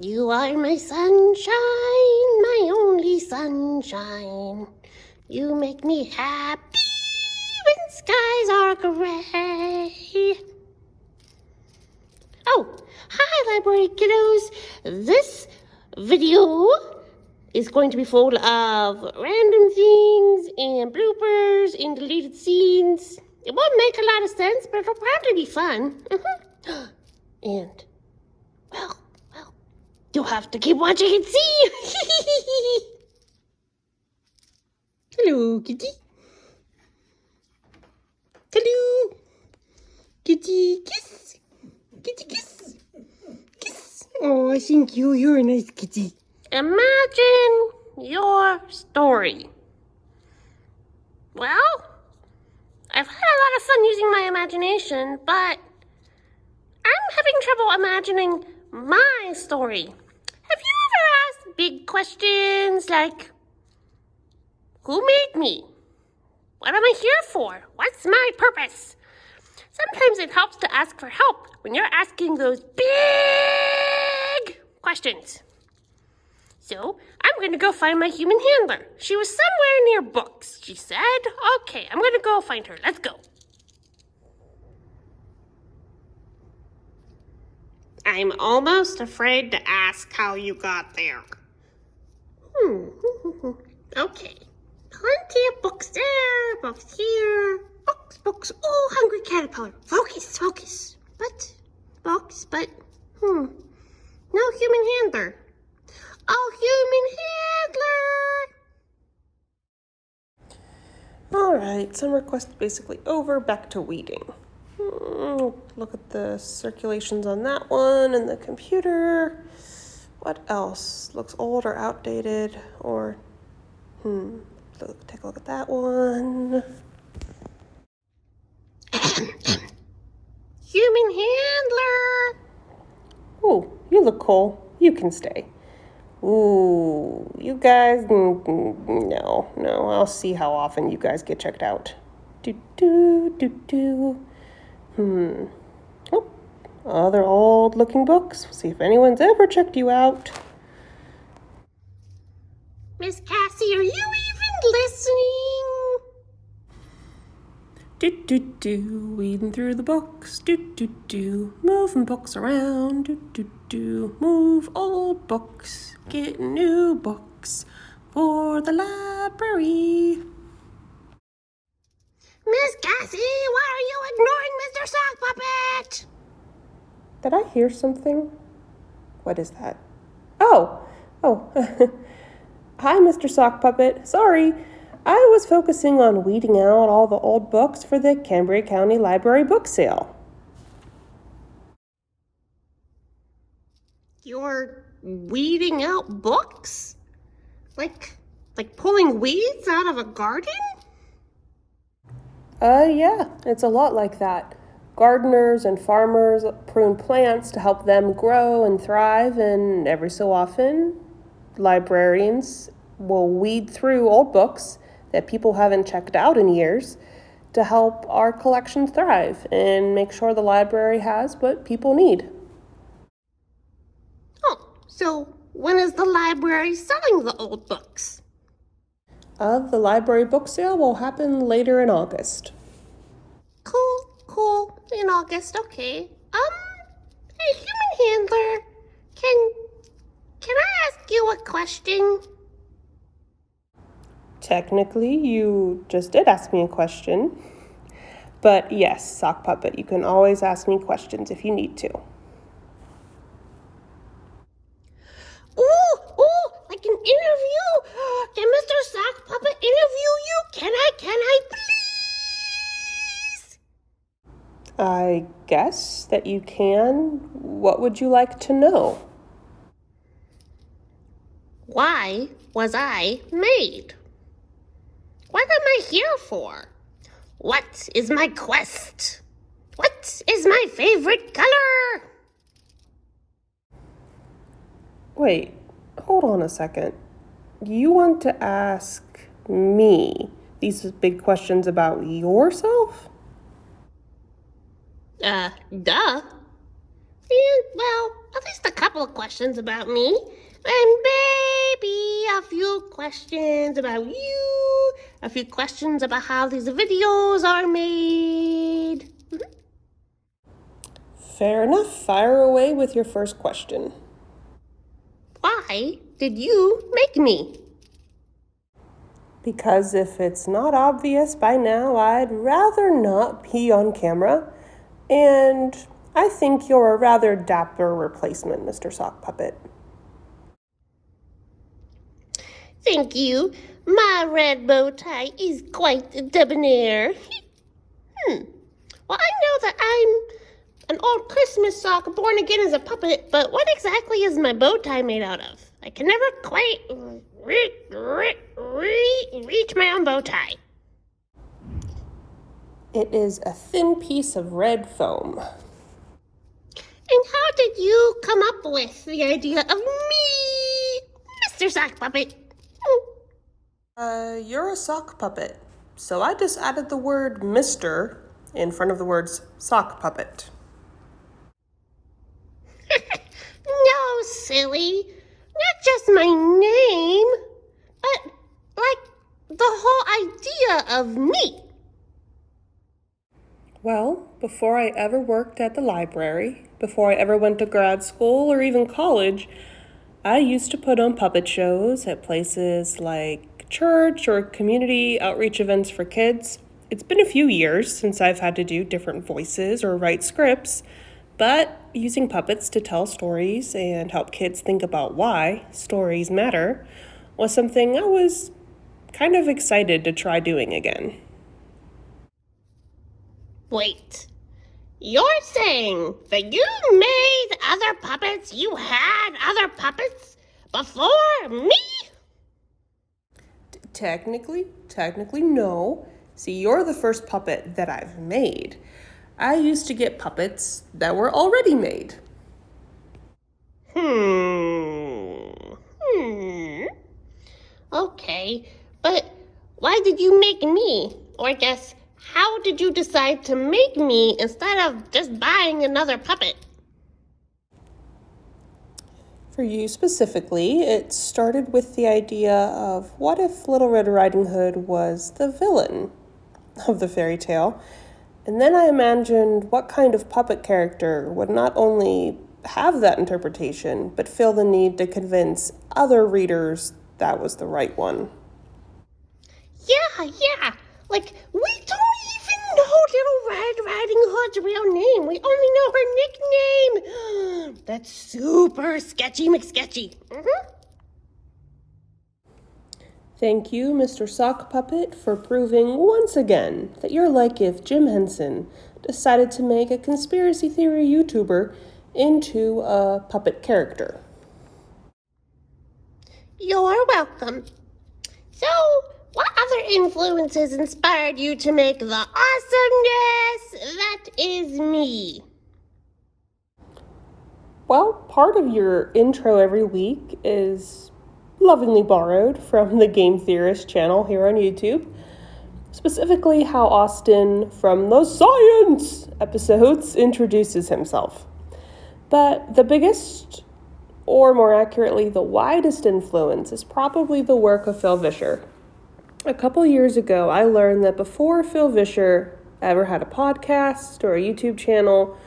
You are my sunshine, my only sunshine. You make me happy when skies are gray. Oh, hi, library kiddos. This video is going to be full of random things and bloopers and deleted scenes. It won't make a lot of sense, but it'll probably be fun. And, well, you'll have to keep watching and see. Hello, kitty. Hello. Kitty, kiss. Kitty, kiss. Kiss. Oh, thank you. You're a nice kitty. Imagine your story. Well, I've had a lot of fun using my imagination, but I'm having trouble imagining my story. Have you ever asked big questions like, who made me? What am I here for? What's my purpose? Sometimes it helps to ask for help when you're asking those big questions. So, I'm going to go find my human handler. She was somewhere near books, she said. Okay, I'm going to go find her. Let's go. I'm almost afraid to ask how you got there. Okay. Plenty of books there, books here. Books. Oh, hungry caterpillar. Focus. But, no human handler. Oh, human handler! All right, summer quest basically over, back to weeding. Look at the circulations on that one and the computer. What else looks old or outdated or, take a look at that one. Human handler! Oh, you look cool. You can stay. Ooh, you guys, no, I'll see how often you guys get checked out. Oh, other old-looking books. See if anyone's ever checked you out. Miss Cassie, are you even listening? Weeding through the books. Moving books around. Move old books. Get new books for the library. Miss Cassie, why are you ignoring Mr. Sock Puppet? Did I hear something? What is that? Oh. Hi, Mr. Sock Puppet. Sorry. I was focusing on weeding out all the old books for the Cambria County Library book sale. You're weeding out books? Like pulling weeds out of a garden? Yeah, it's a lot like that. Gardeners and farmers prune plants to help them grow and thrive, and every so often, librarians will weed through old books that people haven't checked out in years to help our collection thrive and make sure the library has what people need. Oh, so when is the library selling the old books? The library book sale will happen later in August. Cool. In August, okay. Hey, human handler, can I ask you a question? Technically, you just did ask me a question. But yes, Sock Puppet, you can always ask me questions if you need to. Ooh, like an interview? Can Mr. Sock Puppet interview you? Can I please? I guess that you can. What would you like to know? Why was I made? What am I here for? What is my quest? What is my favorite color? Wait, hold on a second. You want to ask me these big questions about yourself? Duh. And, well, at least a couple couple of questions about me, and maybe a few questions about you, a few questions about how these videos are made. Fair enough. Fire away with your first question. Why did you make me? Because if it's not obvious by now, I'd rather not be on camera. And I think you're a rather dapper replacement, Mr. Sock Puppet. Thank you. My red bow tie is quite debonair. Well, I know that I'm an old Christmas sock born again as a puppet, but what exactly is my bow tie made out of? I can never quite reach my own bow tie. It is a thin piece of red foam. And how did you come up with the idea of me, Mr. Sock Puppet? You're a sock puppet. So I just added the word Mr. in front of the words sock puppet. No, silly. Not just my name, but like the whole idea of me. Well, before I ever worked at the library, before I ever went to grad school or even college, I used to put on puppet shows at places like church or community outreach events for kids. It's been a few years since I've had to do different voices or write scripts, but using puppets to tell stories and help kids think about why stories matter was something I was kind of excited to try doing again. Wait, you're saying that you made other puppets? You had other puppets before me? Technically, no. See, you're the first puppet that I've made. I used to get puppets that were already made. Okay, but why did you make me? Or I guess, how did you decide to make me instead of just buying another puppet? For you specifically, it started with the idea of what if Little Red Riding Hood was the villain of the fairy tale? And then I imagined what kind of puppet character would not only have that interpretation, but feel the need to convince other readers that was the right one. Yeah. Like, we don't even know Little Red Riding Hood's real name. We only know her nickname. That's super sketchy McSketchy. Thank you, Mr. Sock Puppet, for proving once again that you're like if Jim Henson decided to make a conspiracy theory YouTuber into a puppet character. You're welcome. So, what other influences inspired you to make the awesomeness that is me? Well, part of your intro every week is lovingly borrowed from the Game Theorists channel here on YouTube. Specifically, how Austin from the Science episodes introduces himself. But the biggest, or more accurately, the widest influence is probably the work of Phil Vischer. A couple years ago, I learned that before Phil Vischer ever had a podcast or a YouTube channel,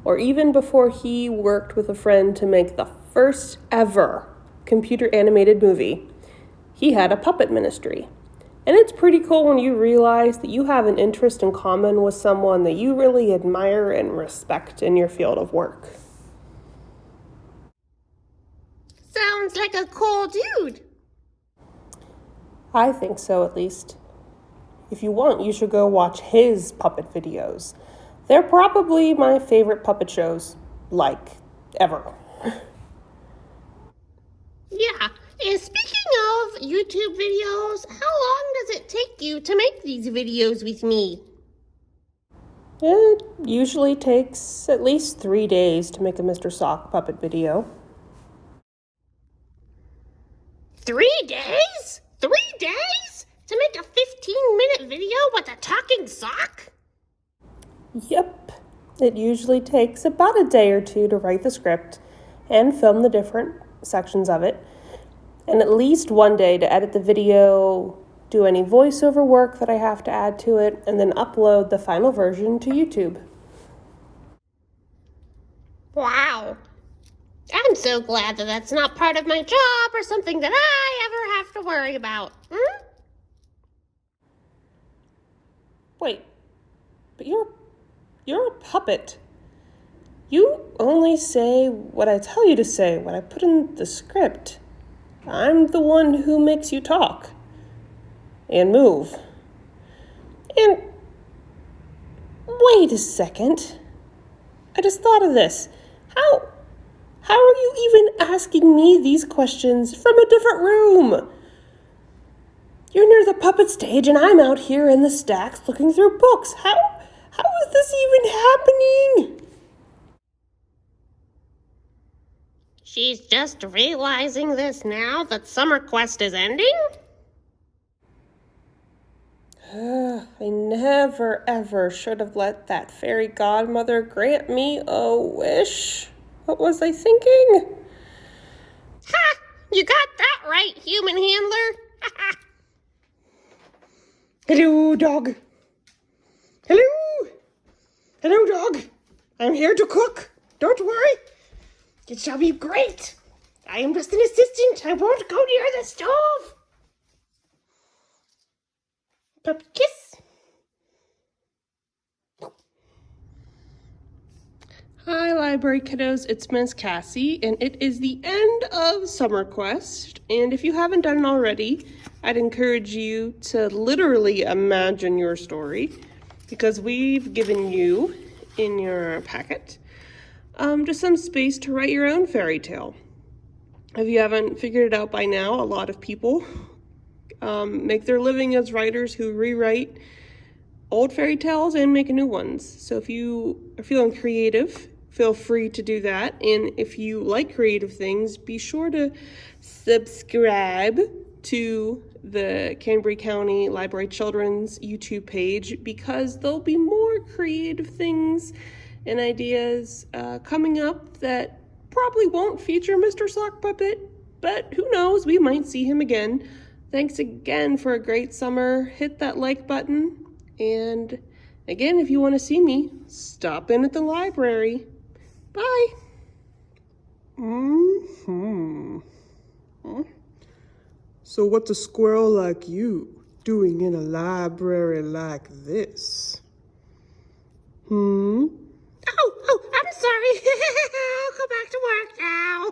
or even before he worked with a friend to make the first ever computer animated movie, he had a puppet ministry. And it's pretty cool when you realize that you have an interest in common with someone that you really admire and respect in your field of work. Sounds like a cool dude. I think so, at least. If you want, you should go watch his puppet videos. They're probably my favorite puppet shows, ever. Yeah, and speaking of YouTube videos, how long does it take you to make these videos with me? It usually takes at least 3 days to make a Mr. Sock puppet video. 3 days? 3 days? To make a 15-minute video with a talking sock? Yep. It usually takes about a day or two to write the script, and film the different sections of it, and at least one day to edit the video, do any voiceover work that I have to add to it, and then upload the final version to YouTube. Wow. I'm so glad that that's not part of my job or something that I ever have to worry about. Wait, but you're a puppet. You only say what I tell you to say, what I put in the script. I'm the one who makes you talk and move. And wait a second. I just thought of this. How are you even asking me these questions from a different room? You're near the puppet stage and I'm out here in the stacks looking through books. How is this even happening? She's just realizing this now that Summer Quest is ending? I never ever should have let that fairy godmother grant me a wish. What was I thinking? Ha! You got that right, human handler. Hello, dog. Hello. Hello, dog. I'm here to cook. Don't worry. It shall be great. I am just an assistant. I won't go near the stove. Puppy kiss. Hi, library kiddos. It's Miss Cassie, and it is the end of Summer Quest. And if you haven't done it already, I'd encourage you to literally imagine your story, because we've given you in your packet just some space to write your own fairy tale. If you haven't figured it out by now, a lot of people make their living as writers who rewrite old fairy tales and make new ones. So if you are feeling creative, feel free to do that. And if you like creative things, be sure to subscribe to the Cambria County Library Children's YouTube page, because there'll be more creative things and ideas coming up that probably won't feature Mr. Sock Puppet, but who knows, we might see him again. Thanks again for a great summer. Hit that like button. And again, if you want to see me, stop in at the library. Bye. So what's a squirrel like you doing in a library like this? Oh, I'm sorry. I'll go back to work now.